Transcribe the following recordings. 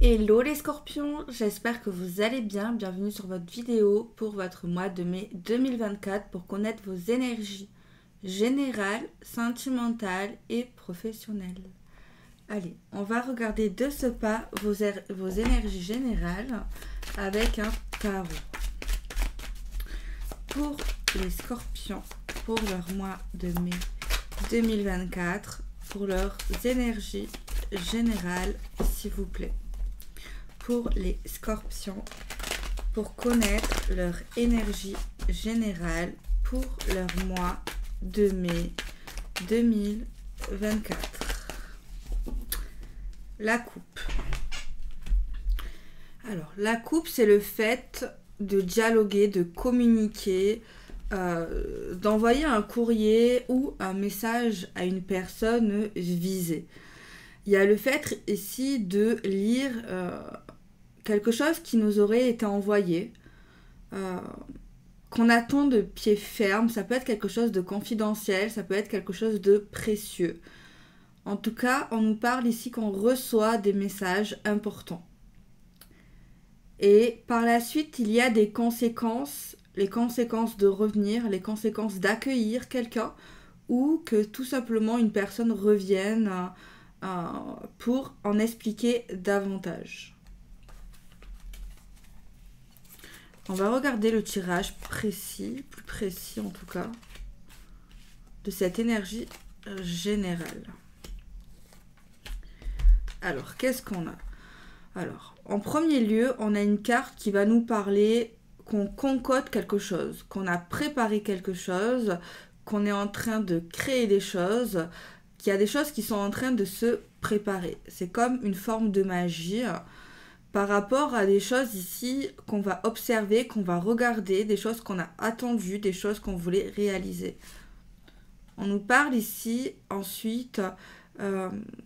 Hello les scorpions, j'espère que vous allez bien. Bienvenue sur votre vidéo pour votre mois de mai 2024 pour connaître vos énergies générales, sentimentales et professionnelles. Allez, on va regarder de ce pas vos énergies générales avec un tarot. Pour les scorpions, pour leur mois de mai 2024, pour leurs énergies générales, s'il vous plaît. Pour les scorpions, pour connaître leur énergie générale pour leur mois de mai 2024. La coupe. Alors, la coupe, c'est le fait de dialoguer, de communiquer, d'envoyer un courrier ou un message à une personne visée. Il y a le fait ici de lire quelque chose qui nous aurait été envoyé, qu'on attend de pied ferme. Ça peut être quelque chose de confidentiel, ça peut être quelque chose de précieux. En tout cas, on nous parle ici qu'on reçoit des messages importants. Et par la suite, il y a des conséquences, les conséquences de revenir, les conséquences d'accueillir quelqu'un ou que tout simplement une personne revienne pour en expliquer davantage. On va regarder le tirage précis, plus précis en tout cas, de cette énergie générale. Alors, qu'est-ce qu'on a? Alors, en premier lieu, on a une carte qui va nous parler qu'on concocte quelque chose, qu'on a préparé quelque chose, qu'on est en train de créer des choses, qu'il y a des choses qui sont en train de se préparer. C'est comme une forme de magie par rapport à des choses ici qu'on va observer, qu'on va regarder, des choses qu'on a attendues, des choses qu'on voulait réaliser. On nous parle ici ensuite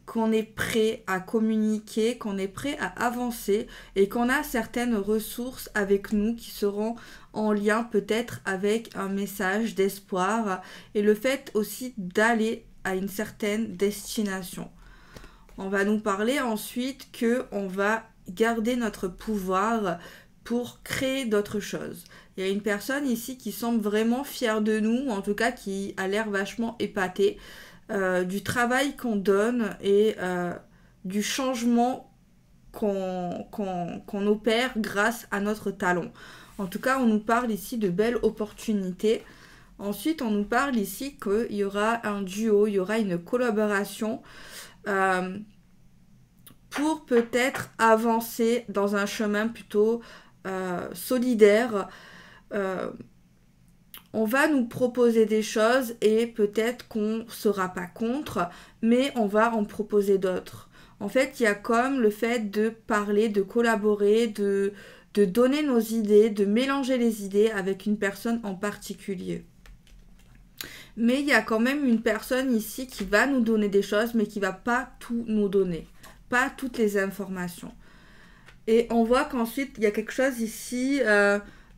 qu'on est prêt à communiquer, qu'on est prêt à avancer et qu'on a certaines ressources avec nous qui seront en lien peut-être avec un message d'espoir et le fait aussi d'aller à une certaine destination. On va nous parler ensuite qu'on va garder notre pouvoir pour créer d'autres choses. Il y a une personne ici qui semble vraiment fière de nous, ou en tout cas qui a l'air vachement épatée du travail qu'on donne et du changement qu'on opère grâce à notre talent. En tout cas, on nous parle ici de belles opportunités. Ensuite, on nous parle ici qu'il y aura un duo, il y aura une collaboration pour peut-être avancer dans un chemin plutôt solidaire. On va nous proposer des choses et peut-être qu'on ne sera pas contre, mais on va en proposer d'autres. En fait, il y a comme le fait de parler, de collaborer, de donner nos idées, de mélanger les idées avec une personne en particulier. Mais il y a quand même une personne ici qui va nous donner des choses, mais qui ne va pas tout nous donner. Pas toutes les informations. Et on voit qu'ensuite, il y a quelque chose ici,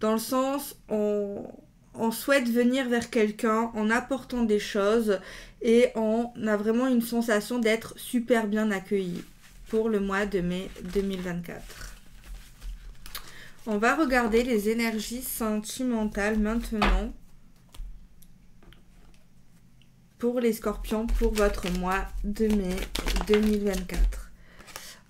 dans le sens, on souhaite venir vers quelqu'un en apportant des choses et on a vraiment une sensation d'être super bien accueilli pour le mois de mai 2024. On va regarder les énergies sentimentales maintenant pour les scorpions pour votre mois de mai 2024.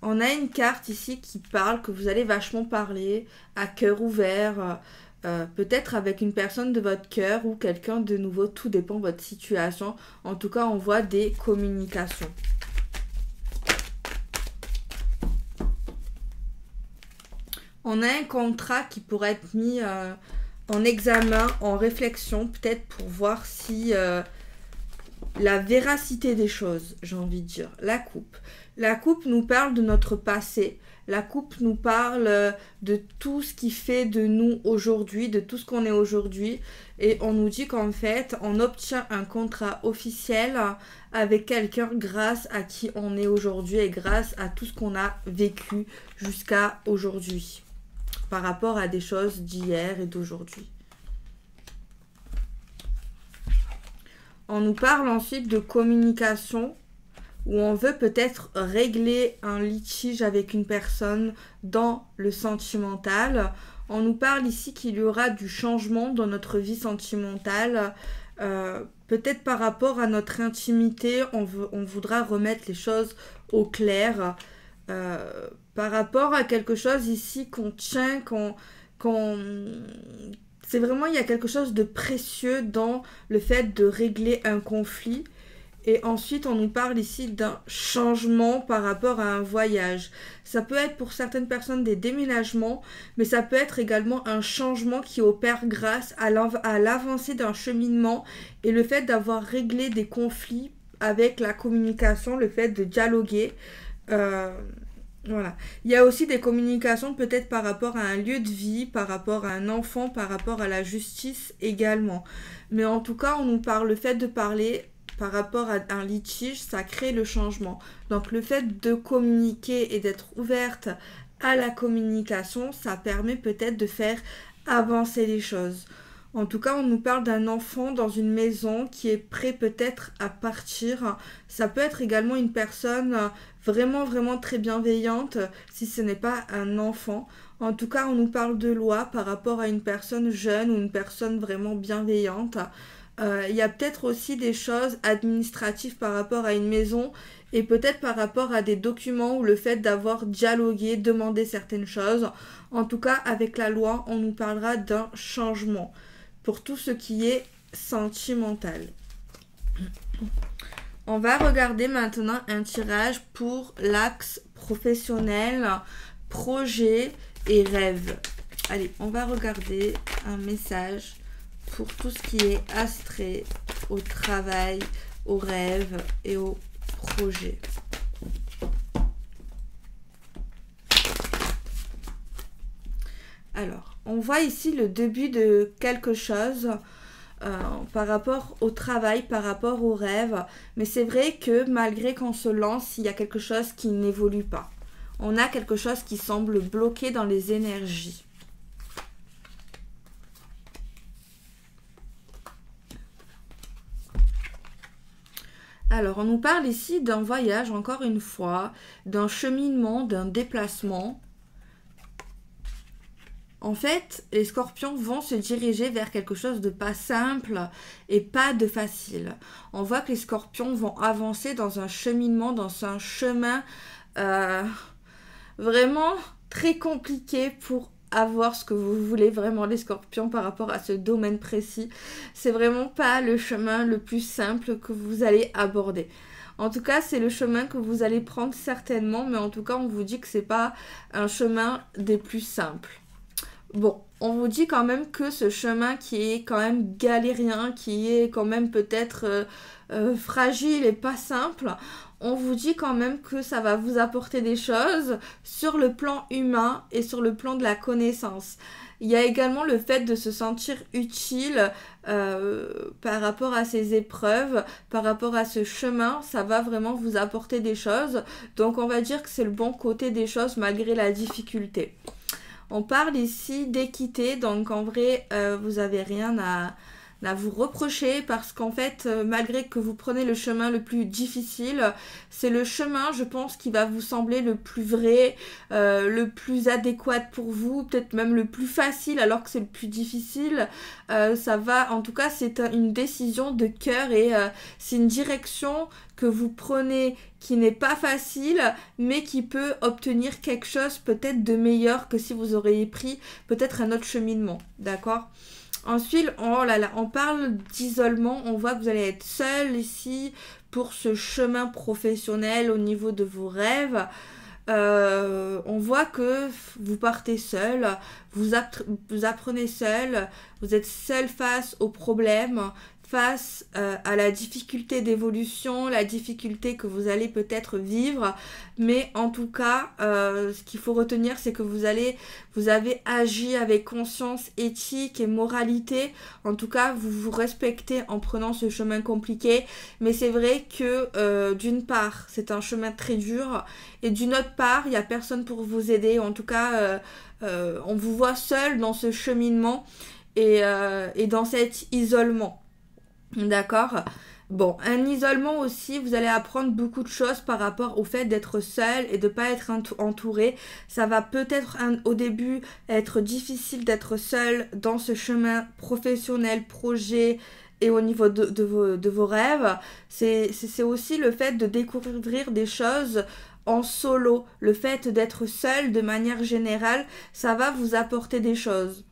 On a une carte ici qui parle que vous allez vachement parler à cœur ouvert, peut-être avec une personne de votre cœur ou quelqu'un de nouveau, tout dépend de votre situation. En tout cas, on voit des communications. On a un contrat qui pourrait être mis en examen, en réflexion, peut-être pour voir si la véracité des choses, j'ai envie de dire. La coupe. La coupe nous parle de notre passé. La coupe nous parle de tout ce qui fait de nous aujourd'hui, de tout ce qu'on est aujourd'hui. Et on nous dit qu'en fait, on obtient un contrat officiel avec quelqu'un grâce à qui on est aujourd'hui et grâce à tout ce qu'on a vécu jusqu'à aujourd'hui par rapport à des choses d'hier et d'aujourd'hui. On nous parle ensuite de communication où on veut peut-être régler un litige avec une personne dans le sentimental. On nous parle ici qu'il y aura du changement dans notre vie sentimentale. Peut-être par rapport à notre intimité, on voudra remettre les choses au clair. Par rapport à quelque chose ici qu'on tient, c'est vraiment, il y a quelque chose de précieux dans le fait de régler un conflit. Et ensuite, on nous parle ici d'un changement par rapport à un voyage. Ça peut être pour certaines personnes des déménagements, mais ça peut être également un changement qui opère grâce à l'avancée d'un cheminement et le fait d'avoir réglé des conflits avec la communication, le fait de dialoguer. Voilà. Il y a aussi des communications peut-être par rapport à un lieu de vie, par rapport à un enfant, par rapport à la justice également. Mais en tout cas, on nous parle le fait de parler par rapport à un litige, ça crée le changement. Donc le fait de communiquer et d'être ouverte à la communication, ça permet peut-être de faire avancer les choses. En tout cas, on nous parle d'un enfant dans une maison qui est prêt peut-être à partir. Ça peut être également une personne vraiment, vraiment très bienveillante si ce n'est pas un enfant. En tout cas, on nous parle de loi par rapport à une personne jeune ou une personne vraiment bienveillante. Il y a peut-être aussi des choses administratives par rapport à une maison et peut-être par rapport à des documents ou le fait d'avoir dialogué, demandé certaines choses. En tout cas, avec la loi, on nous parlera d'un changement pour tout ce qui est sentimental. On va regarder maintenant un tirage pour l'axe professionnel, projet et rêve. Allez, on va regarder un message pour tout ce qui est astrait, au travail, au rêve et au projet. Alors, on voit ici le début de quelque chose par rapport au travail, par rapport au rêve. Mais c'est vrai que malgré qu'on se lance, il y a quelque chose qui n'évolue pas. On a quelque chose qui semble bloqué dans les énergies. Alors, on nous parle ici d'un voyage, encore une fois, d'un cheminement, d'un déplacement. En fait, les scorpions vont se diriger vers quelque chose de pas simple et pas de facile. On voit que les scorpions vont avancer dans un cheminement, dans un chemin vraiment très compliqué pour avoir ce que vous voulez vraiment les scorpions par rapport à ce domaine précis. C'est vraiment pas le chemin le plus simple que vous allez aborder. En tout cas, c'est le chemin que vous allez prendre certainement, mais en tout cas, on vous dit que c'est pas un chemin des plus simples. Bon, on vous dit quand même que ce chemin qui est quand même galérien, qui est quand même peut-être fragile et pas simple, on vous dit quand même que ça va vous apporter des choses sur le plan humain et sur le plan de la connaissance. Il y a également le fait de se sentir utile par rapport à ces épreuves, par rapport à ce chemin, ça va vraiment vous apporter des choses. Donc on va dire que c'est le bon côté des choses malgré la difficulté. On parle ici d'équité, donc en vrai, vous n'avez rien à vous reprocher parce qu'en fait, malgré que vous prenez le chemin le plus difficile, c'est le chemin, je pense, qui va vous sembler le plus vrai, le plus adéquat pour vous, peut-être même le plus facile alors que c'est le plus difficile. Ça va, en tout cas, c'est une décision de cœur et c'est une direction que vous prenez qui n'est pas facile, mais qui peut obtenir quelque chose peut-être de meilleur que si vous auriez pris peut-être un autre cheminement, d'accord ? Ensuite, oh là là, on parle d'isolement, on voit que vous allez être seul ici pour ce chemin professionnel au niveau de vos rêves. On voit que vous partez seul, vous apprenez seul, vous êtes seul face aux problèmes, face à la difficulté d'évolution, la difficulté que vous allez peut-être vivre, mais en tout cas, ce qu'il faut retenir, c'est que vous avez agi avec conscience, éthique et moralité. En tout cas, vous vous respectez en prenant ce chemin compliqué, mais c'est vrai que d'une part, c'est un chemin très dur, et d'une autre part, il n'y a personne pour vous aider. En tout cas, on vous voit seul dans ce cheminement et dans cet isolement. D'accord. Bon, un isolement aussi, vous allez apprendre beaucoup de choses par rapport au fait d'être seul et de ne pas être entouré. Ça va peut-être au début être difficile d'être seul dans ce chemin professionnel, projet et au niveau de vos rêves. C'est aussi le fait de découvrir des choses en solo. Le fait d'être seul de manière générale, ça va vous apporter des choses.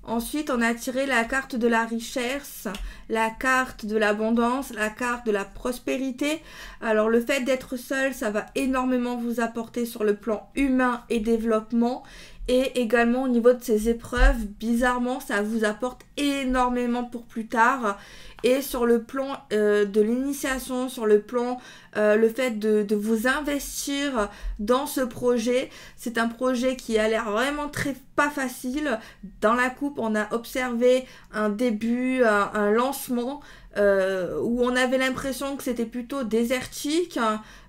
Ensuite, on a tiré la carte de la richesse, la carte de l'abondance, la carte de la prospérité. Alors, le fait d'être seul, ça va énormément vous apporter sur le plan humain et développement. Et également au niveau de ces épreuves, bizarrement, ça vous apporte énormément pour plus tard. Et sur le plan de l'initiation, sur le plan le fait de vous investir dans ce projet, c'est un projet qui a l'air vraiment pas facile. Dans la coupe, on a observé un début, un lancement où on avait l'impression que c'était plutôt désertique,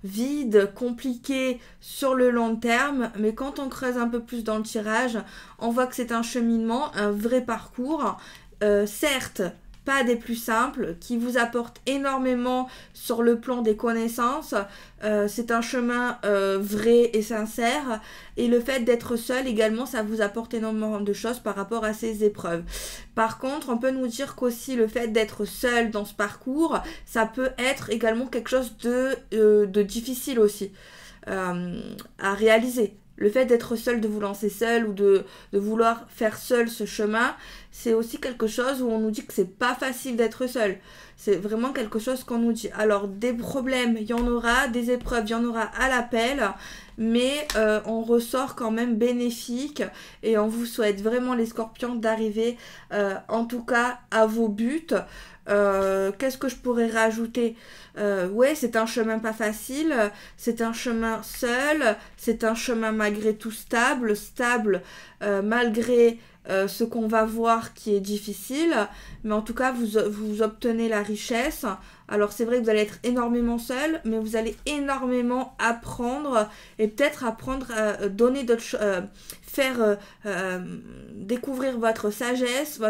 vide, compliqué sur le long terme. Mais quand on creuse un peu plus dans le tirage, on voit que c'est un cheminement, un vrai parcours. Certes, pas des plus simples, qui vous apportent énormément sur le plan des connaissances. C'est un chemin vrai et sincère. Et le fait d'être seul également, ça vous apporte énormément de choses par rapport à ces épreuves. Par contre, on peut nous dire qu'aussi le fait d'être seul dans ce parcours, ça peut être également quelque chose de difficile aussi à réaliser. Le fait d'être seul, de vous lancer seul ou de vouloir faire seul ce chemin, c'est aussi quelque chose où on nous dit que c'est pas facile d'être seul. C'est vraiment quelque chose qu'on nous dit. Alors des problèmes, il y en aura, des épreuves, il y en aura à l'appel, mais on ressort quand même bénéfique et on vous souhaite vraiment les scorpions d'arriver en tout cas à vos buts. Qu'est-ce que je pourrais rajouter? Ouais, c'est un chemin pas facile, c'est un chemin seul, c'est un chemin malgré tout stable malgré ce qu'on va voir qui est difficile, mais en tout cas vous obtenez la richesse. Alors c'est vrai que vous allez être énormément seul, mais vous allez énormément apprendre et peut-être apprendre à donner d'autres choses, faire découvrir votre sagesse,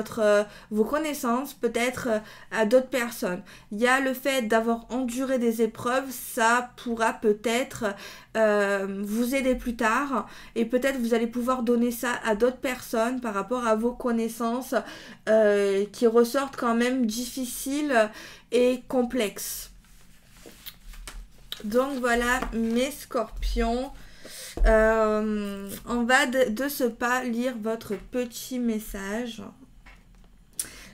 vos connaissances peut-être à d'autres personnes. Il y a le fait d'avoir enduré des épreuves, ça pourra peut-être vous aider plus tard et peut-être vous allez pouvoir donner ça à d'autres personnes par rapport à vos connaissances qui ressortent quand même difficiles et complexes. Donc voilà mes scorpions. On va de ce pas lire votre petit message.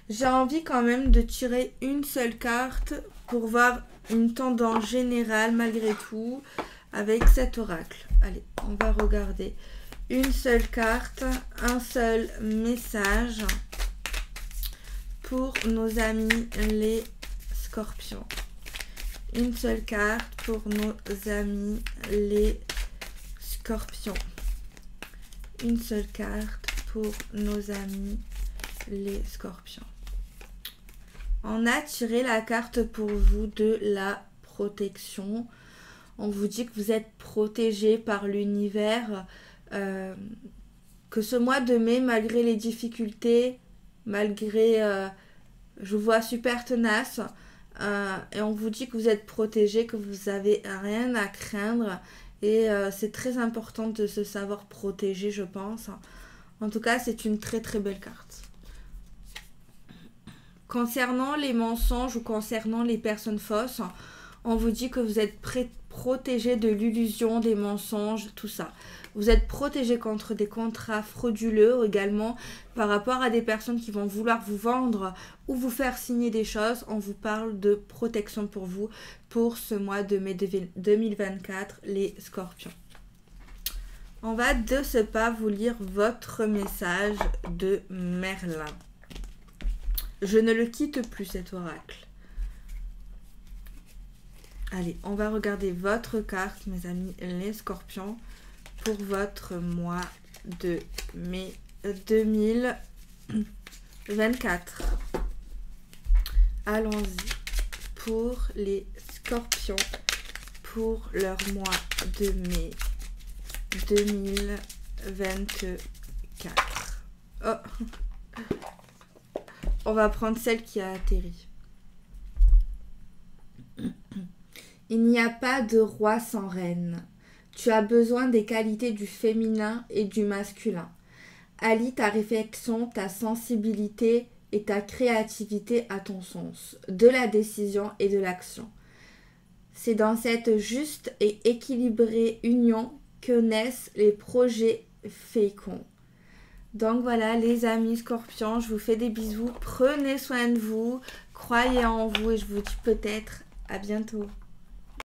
J'ai envie quand même de tirer une seule carte pour voir une tendance générale malgré tout avec cet oracle. Allez, on va regarder une seule carte, un seul message pour nos amis les scorpions. Une seule carte pour nos amis les scorpions. Une seule carte pour nos amis les scorpions. On a tiré la carte pour vous de la protection. On vous dit que vous êtes protégé par l'univers, que ce mois de mai, malgré les difficultés, malgré, je vous vois super tenace, et on vous dit que vous êtes protégé, que vous n'avez rien à craindre. Et c'est très important de se savoir protéger, je pense. En tout cas, c'est une très très belle carte. Concernant les mensonges ou concernant les personnes fausses, on vous dit que vous êtes protégé de l'illusion, des mensonges, tout ça. Vous êtes protégé contre des contrats frauduleux également par rapport à des personnes qui vont vouloir vous vendre ou vous faire signer des choses. On vous parle de protection pour vous pour ce mois de mai 2024, les scorpions. On va de ce pas vous lire votre message de Merlin. Je ne le quitte plus cet oracle. Allez, on va regarder votre carte, mes amis, les scorpions, pour votre mois de mai 2024. Allons-y pour les scorpions, pour leur mois de mai 2024. Oh. On va prendre celle qui a atterri. Il n'y a pas de roi sans reine. Tu as besoin des qualités du féminin et du masculin. Allie ta réflexion, ta sensibilité et ta créativité à ton sens, de la décision et de l'action. C'est dans cette juste et équilibrée union que naissent les projets féconds. Donc voilà les amis scorpions, je vous fais des bisous, prenez soin de vous, croyez en vous et je vous dis peut-être à bientôt.